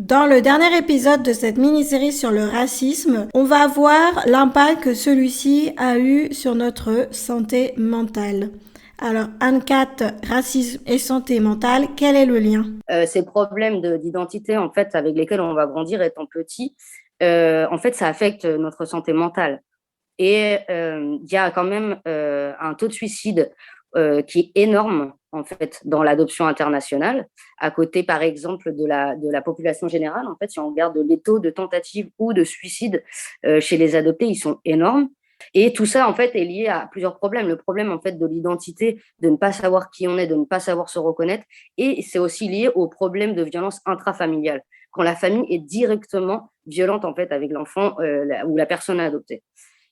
Dans le dernier épisode de cette mini-série sur le racisme, on va voir l'impact que celui-ci a eu sur notre santé mentale. Alors, Anne-Cat, racisme et santé mentale, quel est le lien? Ces problèmes d'identité, en fait, avec lesquels on va grandir étant petit, en fait, ça affecte notre santé mentale. Et il y a quand même un taux de suicide qui est énorme, en fait, dans l'adoption internationale, à côté, par exemple, de la population générale. En fait, si on regarde les taux de tentative ou de suicide chez les adoptés, ils sont énormes. Et tout ça, en fait, est lié à plusieurs problèmes. Le problème, en fait, de l'identité, de ne pas savoir qui on est, de ne pas savoir se reconnaître. Et c'est aussi lié au problème de violence intrafamiliale, quand la famille est directement violente, en fait, avec l'enfant ou la personne adoptée.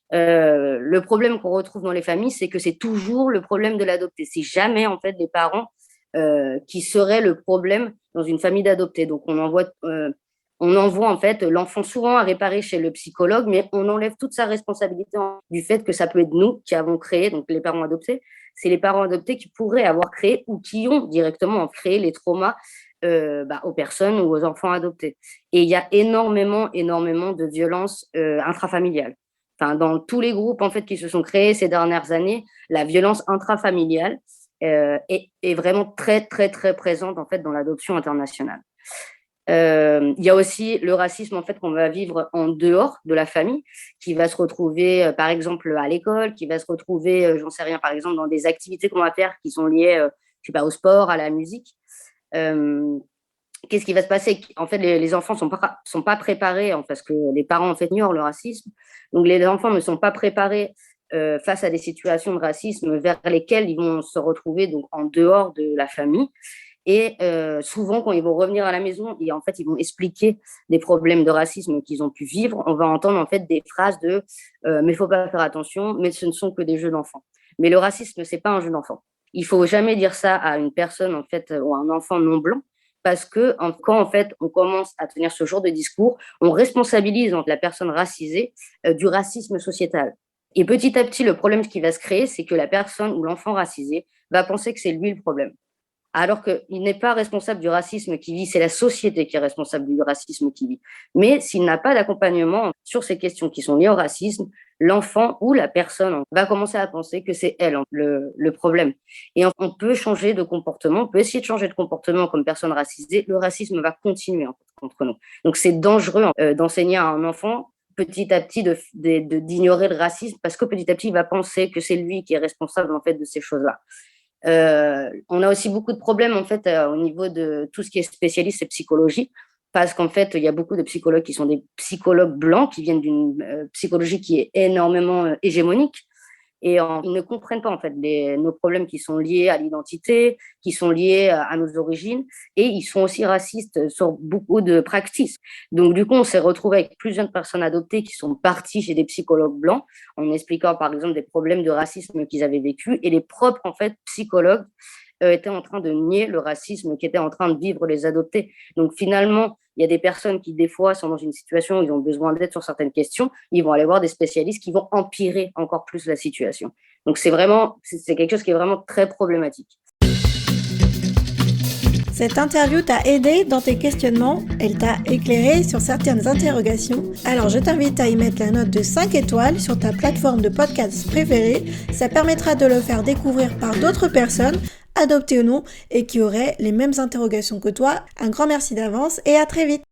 Le problème qu'on retrouve dans les familles, c'est que c'est toujours le problème de l'adopté. C'est jamais, en fait, les parents qui seraient le problème dans une famille d'adoptés. Donc, on envoie en fait l'enfant souvent à réparer chez le psychologue, mais on enlève toute sa responsabilité du fait que ça peut être nous qui avons créé, donc les parents adoptés. C'est les parents adoptés qui pourraient avoir créé ou qui ont directement créé les traumas aux personnes ou aux enfants adoptés. Et il y a énormément de violences intrafamiliales. Enfin, dans tous les groupes en fait qui se sont créés ces dernières années, la violence intrafamiliale est vraiment très présente en fait dans l'adoption internationale. Il y a aussi le racisme en fait qu'on va vivre en dehors de la famille, qui va se retrouver par exemple à l'école, qui va se retrouver, j'en sais rien, par exemple dans des activités qu'on va faire qui sont liées, je sais pas, au sport, à la musique. Qu'est-ce qui va se passer? En fait, les enfants sont pas préparés parce que les parents en fait ignorent le racisme. Donc les enfants ne sont pas préparés face à des situations de racisme vers lesquelles ils vont se retrouver donc en dehors de la famille. Et souvent, quand ils vont revenir à la maison, et en fait, ils vont expliquer des problèmes de racisme qu'ils ont pu vivre. On va entendre en fait des phrases de mais il faut pas faire attention, mais ce ne sont que des jeux d'enfants. Mais le racisme, c'est pas un jeu d'enfant. Il faut jamais dire ça à une personne en fait ou à un enfant non blanc. Parce que quand en fait on commence à tenir ce genre de discours, on responsabilise la personne racisée du racisme sociétal. Et petit à petit, le problème qui va se créer, c'est que la personne ou l'enfant racisé va penser que c'est lui le problème. Alors qu'il n'est pas responsable du racisme qui vit, c'est la société qui est responsable du racisme qui vit. Mais s'il n'a pas d'accompagnement sur ces questions qui sont liées au racisme, l'enfant ou la personne va commencer à penser que c'est elle le problème. Et on peut changer de comportement, on peut essayer de changer de comportement comme personne racisée, le racisme va continuer contre nous. Donc c'est dangereux d'enseigner à un enfant petit à petit d'ignorer le racisme parce que petit à petit il va penser que c'est lui qui est responsable en fait de ces choses-là. On a aussi beaucoup de problèmes en fait au niveau de tout ce qui est spécialiste et psychologie, parce qu'en fait il y a beaucoup de psychologues qui sont des psychologues blancs qui viennent d'une psychologie qui est énormément hégémonique et ils ne comprennent pas en fait nos problèmes qui sont liés à l'identité, qui sont liés à nos origines, et ils sont aussi racistes sur beaucoup de practices. Donc du coup, on s'est retrouvé avec plusieurs personnes adoptées qui sont parties chez des psychologues blancs en expliquant par exemple des problèmes de racisme qu'ils avaient vécu, et les propres en fait psychologues étaient en train de nier le racisme qu'étaient en train de vivre les adoptés. Donc finalement, il y a des personnes qui, des fois, sont dans une situation où ils ont besoin d'aide sur certaines questions. Ils vont aller voir des spécialistes qui vont empirer encore plus la situation. Donc, c'est quelque chose qui est vraiment très problématique. Cette interview t'a aidé dans tes questionnements, elle t'a éclairé sur certaines interrogations. Alors je t'invite à y mettre la note de 5 étoiles sur ta plateforme de podcast préférée. Ça permettra de le faire découvrir par d'autres personnes, adoptées ou non, et qui auraient les mêmes interrogations que toi. Un grand merci d'avance et à très vite.